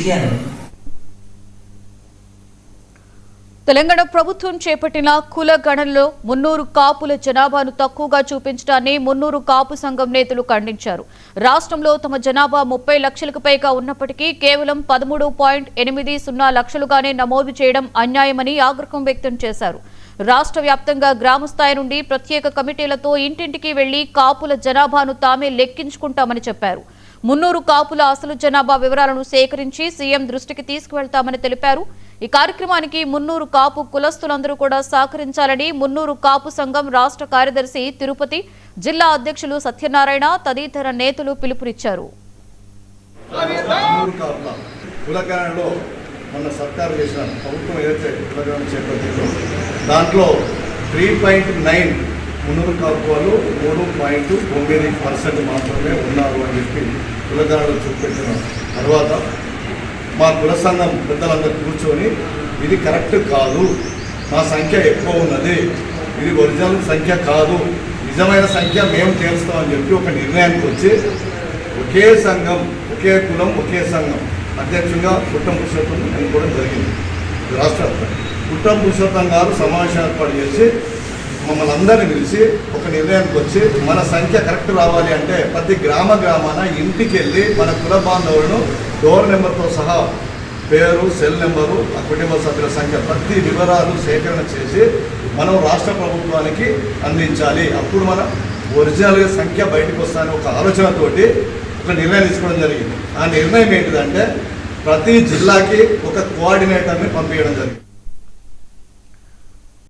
విషయాన్ని తెలంగాణ ప్రభుత్వం చేపట్టిన కుల గణనలో మున్నూరు కాపుల జనాభాను తక్కువగా చూపించడాన్ని మున్నూరు కాపు సంఘం నేతలు ఖండించారు. రాష్ట్రంలో తమ జనాభా 30 లక్షలకు పైగా ఉన్నప్పటికీ కేవలం 13.80 లక్షలుగానే నమోదు చేయడం అన్యాయమని ఆగ్రహం వ్యక్తం చేశారు. రాష్ట్ర వ్యాప్తంగా గ్రామ స్థాయి నుండి ప్రత్యేక కమిటీలతో ఇంటింటికి వెళ్లి కాపుల జనాభాను తామే లెక్కించుకుంటామని చెప్పారు. మున్నూరు కాపుల అసలు జనాభా వివరాలను సేకరించి సీఎం దృష్టికి తీసుకువెళ్తామని తెలిపారు. ఈ కార్యక్రమానికి మున్నూరు కాపు కులస్తులందరూ కూడా సహకరించాలని మున్నూరు కాపు సంఘం రాష్ట్ర కార్యదర్శి తిరుపతి, జిల్లా అధ్యక్షులు సత్యనారాయణ తదితర నేతలు పిలుపునిచ్చారు. మున్నూరు కాపు వాళ్ళు 3.9% మాత్రమే ఉన్నారు అని చెప్పి కులగణనలో చూపెట్టిన తర్వాత మా కుల సంఘం పెద్దలందరూ కూర్చొని ఇది కరెక్ట్ కాదు, మా సంఖ్య ఎక్కువ ఉన్నది, ఇది ఒరిజినల్ సంఖ్య కాదు, నిజమైన సంఖ్య మేము తెలుస్తామని చెప్పి ఒక నిర్ణయానికి వచ్చి ఒకే సంఘం, ఒకే కులం, ఒకే సంఘం అధ్యక్షుడిగా కుట్టం పురుషోత్తం ఎన్నుకోవడం జరిగింది. రాష్ట్ర కుట్టం పురుషోత్తం గారు సమావేశం ఏర్పాటు చేసి మమ్మల్ని అందరినీ పిలిచి ఒక నిర్ణయానికి వచ్చి మన సంఖ్య కరెక్ట్ రావాలి అంటే ప్రతి గ్రామాన ఇంటికి వెళ్ళి మన కుల బాంధవులను డోర్ నెంబర్తో సహా పేరు, సెల్ నెంబరు, ఆ కుటుంబ సభ్యుల సంఖ్య ప్రతి వివరాలు సేకరణ చేసి మనం రాష్ట్ర ప్రభుత్వానికి అందించాలి. అప్పుడు మన ఒరిజినల్గా సంఖ్య బయటకు వస్తాయని ఒక ఆలోచనతోటి ఒక నిర్ణయం తీసుకోవడం జరిగింది. ఆ నిర్ణయం ఏంటిదంటే ప్రతి జిల్లాకి ఒక కోఆర్డినేటర్ని పంపించడం జరిగింది.